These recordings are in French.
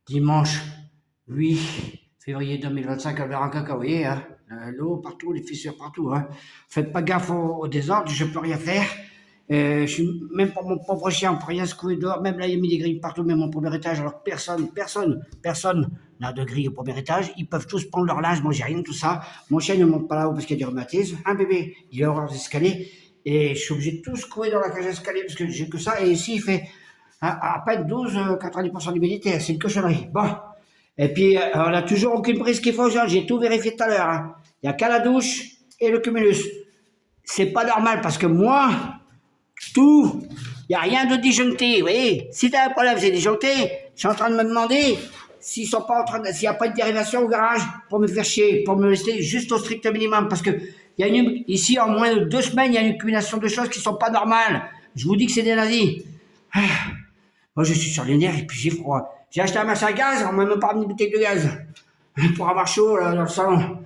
Dimanche 8 février 2025 à Veracruz, vous voyez, hein, l'eau partout, les fissures partout. Hein. Faites pas gaffe au désordre, je peux rien faire. Je suis, même pour mon pauvre chien, on peut rien secouer dehors. Même là, il y a mis des grilles partout, même au premier étage. Alors personne n'a de grille au premier étage. Ils peuvent tous prendre leur linge. Moi, j'ai rien de tout ça. Mon chien ne monte pas là-haut parce qu'il y a du rhumatisme. Un bébé, il est horreur d'escalier. Et je suis obligé de tout secouer dans la cage d'escalier parce que j'ai que ça. Et ici, il fait à peine 90% d'humidité. C'est une cochonnerie. Bon. Et puis, on n'a toujours aucune prise qu'il faut. J'ai tout vérifié tout à l'heure. Hein. Il n'y a qu'à la douche et le cumulus. C'est pas normal parce que moi, tout, il n'y a rien de disjoncté. Vous voyez, si tu as un problème, c'est disjoncté. Je suis en train de me demander s'ils sont pas en train s'il n'y a pas une dérivation au garage pour me faire chier, pour me laisser juste au strict minimum. Parce que ici, en moins de 2 semaines, il y a une accumulation de choses qui sont pas normales. Je vous dis que c'est des nazis. Moi, je suis sur les nerfs et puis j'ai froid. J'ai acheté un machin à gaz, on m'a même pas amené une bouteille de gaz. Pour avoir chaud là, dans le salon.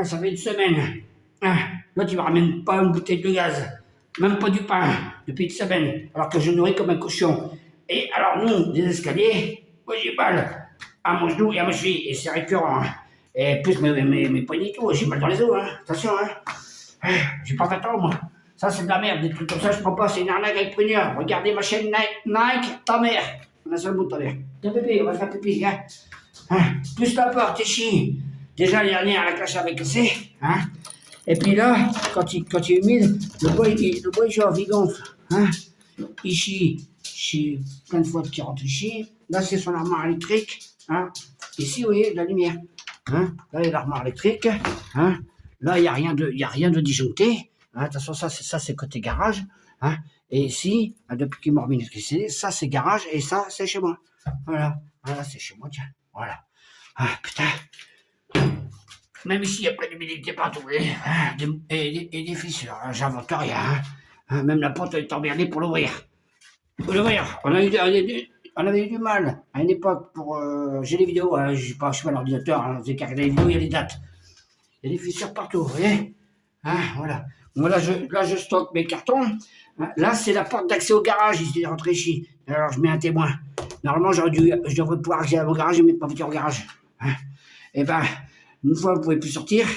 Ça fait une semaine. Là, tu me ramènes pas une bouteille de gaz. Même pas du pain, depuis une semaine. Alors que je nourris comme un cochon. Et alors, nous, des escaliers, moi j'ai mal à mon genou et à ma cheville. Et c'est récurrent. Et plus mes poignets et tout, j'ai mal dans les os. Hein. Attention, hein. J'ai pas 20 ans, moi. Ça, c'est de la merde. Des trucs comme ça, je prends pas. C'est une arnaque avec pruneur. Regardez ma chaîne Nike, ta mère. On a seul bout de ta mère. Tiens, bébé, on va faire pipi, hein. Plus la porte, t'es chier. Déjà, l'année dernière, la cloche avait cassé, hein. Et puis là, quand il est humide, le bois, il chauffe, il gonfle, hein. Il chie plein de fois qu'il rentre, il chie. Là, c'est son armoire électrique, hein. Ici, vous voyez, de la lumière, hein. Là, il y a l'armoire électrique, hein. Là, il n'y a rien de disjoncté. Hein, de toute façon, ça c'est côté garage. Hein, et ici, depuis qu'il m'a remis l'électricité, ça c'est garage et ça c'est chez moi. Voilà, c'est chez moi, tiens. Voilà. Putain. Même ici, il y a plein d'humidité partout. Et des fissures. Hein, j'invente rien. Hein, même la porte est emmerdée pour l'ouvrir. On avait eu du mal à une époque pour. J'ai les vidéos, hein, je suis pas à l'ordinateur, hein, j'ai carré les vidéos, il y a les dates. Il y a des fissures partout, vous voyez. Voilà. Moi, là, je stocke mes cartons. Là, c'est la porte d'accès au garage. Il s'est rentré ici. Alors, je mets un témoin. Normalement, je devrais pouvoir accéder au garage et mettre ma voiture au garage. Et ben, une fois, vous ne pouvez plus sortir.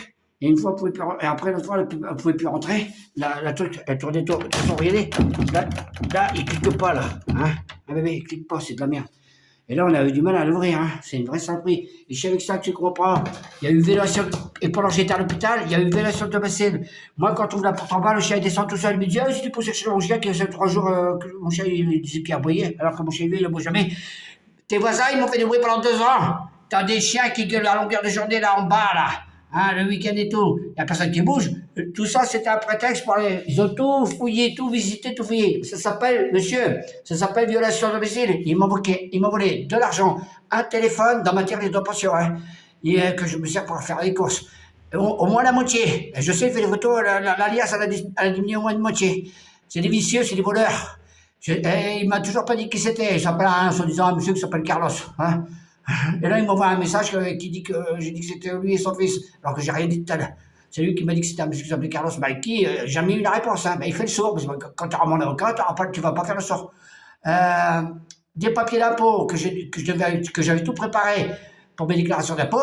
Et une fois, vous pouvez plus, et après, l'autre fois, vous ne pouvez plus rentrer. La truc, elle tourne des tours. Regardez. Là, il ne clique pas, là. Un bébé, il ne clique pas, c'est de la merde. Et là, on a eu du mal à l'ouvrir, hein. C'est une vraie saloperie. Et je suis avec ça que tu comprends. Il y a eu vélation, et pendant que j'étais à l'hôpital, il y a eu vélation de domicile. Moi, quand on ouvre la porte en bas, le chien il descend tout seul. Il me dit, si tu pousses chez mon chien, qui a 3 jours, que mon chien il disait qu'il aboyait, alors que mon chien lui, il ne aboie jamais. Tes voisins, ils m'ont fait du bruit pendant 2 ans. T'as des chiens qui gueulent à longueur de journée là en bas, là. Le week-end et tout. Il n'y a personne qui bouge. Tout ça, c'était un prétexte pour aller. Ils ont tout fouillé, tout visité, tout fouillé. Ça s'appelle, monsieur, ça s'appelle violation de domicile. Ils m'ont volé de l'argent, un téléphone dans ma tireuse de pension, hein, que je me sers pour faire des courses. Au moins la moitié. Je sais, il fait des photos, l'alias, elle a diminué au moins de moitié. C'est des vicieux, c'est des voleurs. Il m'a toujours pas dit qui c'était. Il s'appelle soi-disant un monsieur qui s'appelle Carlos. Hein. Et là, il m'envoie un message qui dit que j'ai dit que c'était lui et son fils, alors que j'ai rien dit tout à l'heure. C'est lui qui m'a dit que c'était un monsieur qui s'appelait Carlos. Bah, qui jamais eu la réponse. Hein. Bah, il fait le sourd, parce que quand tu auras mon avocat, tu vas pas faire le sourd. Des papiers d'impôt que j'avais tout préparé pour mes déclarations d'impôt,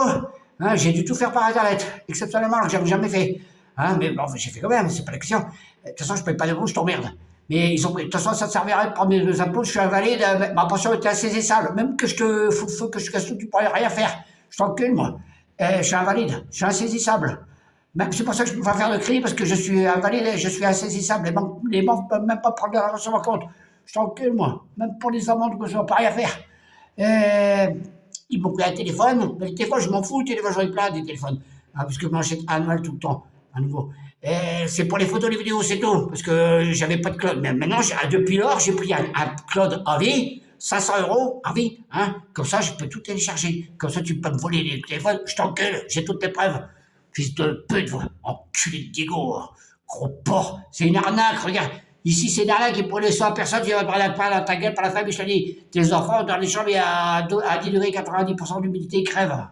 hein, j'ai dû tout faire par internet, exceptionnellement, alors que j'avais jamais fait. Hein, mais bon, j'ai fait quand même, c'est pas la question. De toute façon, je paye pas d'impôt, je t'emmerde. Mais de toute façon, ça ne servirait de prendre mes impôts, je suis invalide, ma pension était insaisissable. Même que faut que je casse tout, tu ne pourrais rien faire. Je t'encule, moi. Je suis invalide, je suis insaisissable. Même, c'est pour ça que je ne peux pas faire de cri, parce que je suis invalide et je suis insaisissable. Les banques ne peuvent même pas prendre la sur mon compte. Je t'encule, moi. Même pour les amendes, je ne peux pas rien faire. Ils m'ont pris un téléphone, mais le téléphone, je m'en fous, le téléphone, j'en ai plein des téléphones. Parce que je m'achète annuel tout le temps, à nouveau. C'est pour les photos, les vidéos, c'est tout. Parce que j'avais pas de cloud. Mais maintenant, depuis lors, j'ai pris un cloud à vie, 500 € à vie. Hein. Comme ça, je peux tout télécharger. Comme ça, tu peux me voler les téléphones. Je t'encule, j'ai toutes les preuves. Fils de pute, enculé de Diego, gros porc. C'est une arnaque, regarde. Ici, c'est une arnaque, et pour les 100 personnes, tu vas prendre la pain dans ta gueule par la famille, je te dis. Tes enfants, dans les chambres, il y a à 10 degrés, 90% d'humidité, ils crèvent.